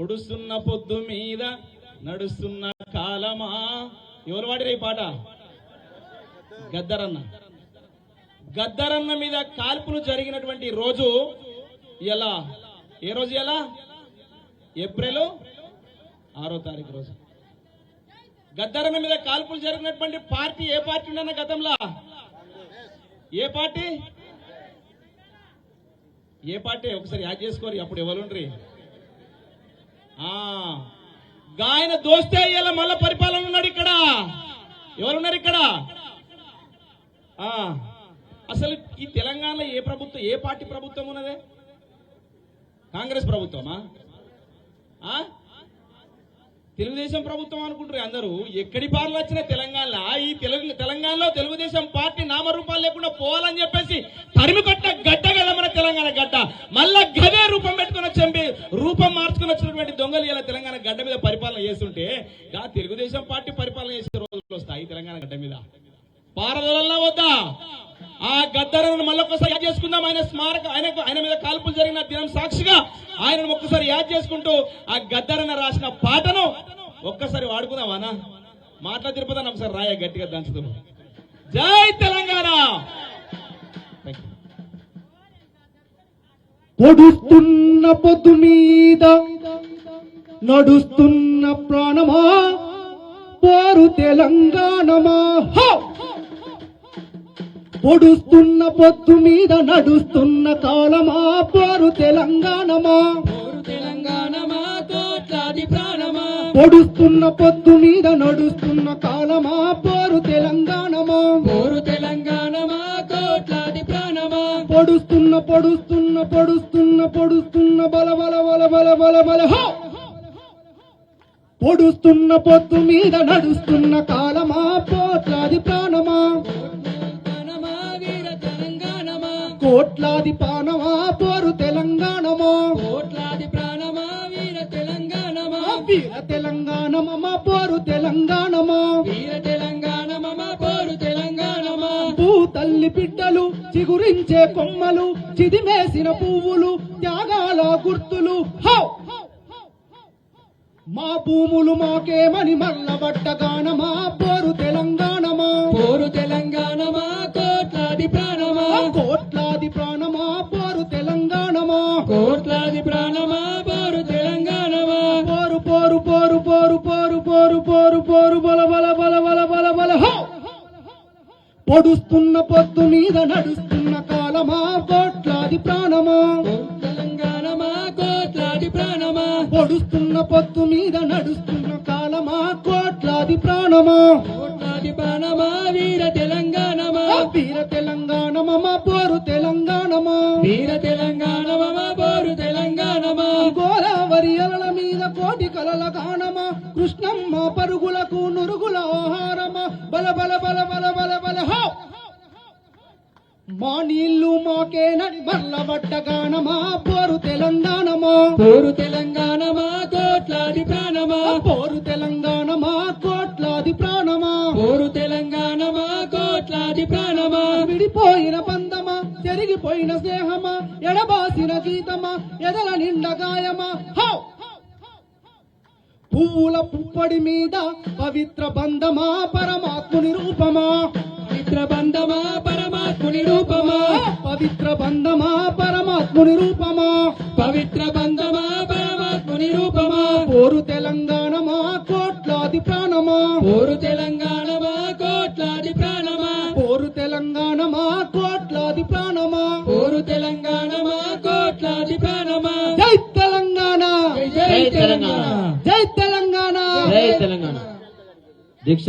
పొడుస్తున్న పొద్దు మీద నడుస్తున్న కాలమా. ఎవరు వాడిరా ఈ పాట? గద్దరన్న. గద్దరన్న మీద కాల్పులు జరిగినటువంటి రోజు ఎలా? ఏ రోజు? ఎలా? ఏప్రిల్ 6వ తారీఖు రోజు. గద్దరన్న మీద కాల్పులు జరిగినటువంటి పార్టీ ఏ పార్టీ ఉండన్న గతంలో? ఏ పార్టీ? ఏ పార్టీ? ఒకసారి యాడ్ చేసుకోరు. అప్పుడు ఎవరుండ్రి? గాయన దోస్తే ఇలా మళ్ళా పరిపాలన ఉన్నాడు ఇక్కడ. ఎవరున్నారు ఇక్కడ? అసలు ఈ తెలంగాణలో ఏ ప్రభుత్వం, ఏ పార్టీ ప్రభుత్వం ఉన్నదే? కాంగ్రెస్ ప్రభుత్వమా? తెలుగుదేశం ప్రభుత్వం అనుకుంటారు అందరూ. ఎక్కడి పాలన వచ్చిన తెలంగాణలో, ఈ తెలంగాణలో తెలుగుదేశం పార్టీ నామరూపాలు లేకుండా పోవాలని చెప్పేసి తరిమి కొట్ట గడ్డ కదా మన తెలంగాణ గడ్డ. మళ్ళా గదే రూపం పెట్టుకుని వచ్చి రూపం మార్చుకుని వచ్చినటువంటి దొంగలు ఇలా తెలంగాణ గడ్డ మీద పరిపాలన చేస్తుంటే తెలుగుదేశం పార్టీ పరిపాలన చేసే రోజులు వస్తాయి తెలంగాణ గడ్డ మీద. పారదోలన్నా వద్దా? ఆ గద్దరను మళ్ళొక్కసారి యాద్ చేసుకుందాం. ఆయన స్మారక, ఆయన మీద కాల్పులు జరిగిన దినం సాక్షిగా ఆయనను ఒక్కసారి యాద్ చేసుకుంటూ ఆ గద్దరన్న రాసిన పాటను ఒక్కసారి వాడుకుందాం. అనా మాటలు తిరుపతి ఒకసారి రాయ గట్టిగా దంచుతాం. జై తెలంగాణ. పొడుస్తున్న పొద్దు మీద నడుస్తున్న ప్రాణమా పోరు తెలంగాణమా. పొడుస్తున్న పొద్దు మీద నడుస్తున్న కాలమా పోరు తెలంగాణమా. కోట్లాది ప్రాణమా. పొడుస్తున్న పొద్దు మీద నడుస్తున్న కాలమా పోరు తెలంగాణమా. తెలంగాణమా కోట్లాది ప్రాణమా. పొడుస్తున్న పొడుస్తున్న పొడుస్తున్న పొడుస్తున్న బల బల బల బల బల బల. పొడుస్తున్న పొద్దు మీద నడుస్తున్న కాలమా కోట్లాది ప్రాణమా. కోట్లాది ప్రాణమా పోరు తెలంగాణమా. కోట్లాది ప్రాణమా వీర తెలంగాణమా. వీర తెలంగాణమా పోరు తెలంగాణమా. వీర తెలంగాణమా పోరు తెలంగాణమా. భూ తల్లి బిడ్డలు చిగురించే కొమ్మలు, చిదిమేసిన పువ్వులు, త్యాగాల గుర్తులు. మా భూములు మాకేమని మల్లబడ్డ గానమా పోరు తెలంగాణమా. పోరు తెలంగాణమా కోట్లాది ప్రాణమా. కోట్లాది ప్రాణమా పోరు తెలంగాణమా. కోట్లాది ప్రాణమా పోరు తెలంగాణమా. పోరు పోరు పోరు పోరు పోరు పోరు పోరు పోరు బల బల బల బల బల బల. పొడుస్తున్న పొద్దు మీద నడుస్తున్న కాలమా కోట్లాది ప్రాణమా. తెలంగాణమా కోట్లాది ప్రాణమా. పొడుస్తున్న పొద్దు మీద నడుస్తున్న కాలమా కోట్లాది ప్రాణమా. కోట్లాది ప్రాణమా వీర తెలంగాణమా. వీర తెలంగాణమా పోరు తెలంగాణమా. వీర తెలంగాణమా పోరు తెలంగాణమా. గోదావరి అలల మీద కోటి కలల గానమా. కృష్ణమ్మ పరుగులకు నురుగుల ఆహారమా. బల బల బల బల బల బల. మా నీళ్లు మాకేనని మల్లబడ్డ గానమా పోరు తెలంగాణమా. పోరు తెలంగాణమా కోట్లాది ప్రాణమా. పోరు తెలంగాణమా కోట్లాది ప్రాణమా. పోరు తెలంగాణమా కోట్లాది ప్రాణమా. విడిపోయిన బంధమా, జరిగిపోయిన స్నేహమా, ఎడబాసిన గీతమా, ఎదల నిండా గాయమా. పువ్వుల పుప్పడి మీద పవిత్ర బంధమా పరమాత్ముని రూపమా. పవిత్ర బంధమా పరమాత్ముని రూపమా. పవిత్ర బంధమా పరమాత్ముని రూపమా. పవిత్ర బంధమా పరమాత్ముని రూపమా. పోరు తెలంగాణమా కోట్లాది ప్రాణమా. పోరు తెలంగాణమా కోట్లాది ప్రాణమా. పోరు తెలంగాణమా కోట్లాది ప్రాణమా. పోరు తెలంగాణమా కోట్లాది ప్రాణమా. జై తెలంగాణ. జై తెలంగాణ. జై తెలంగాణ. జై తెలంగాణ. దీక్ష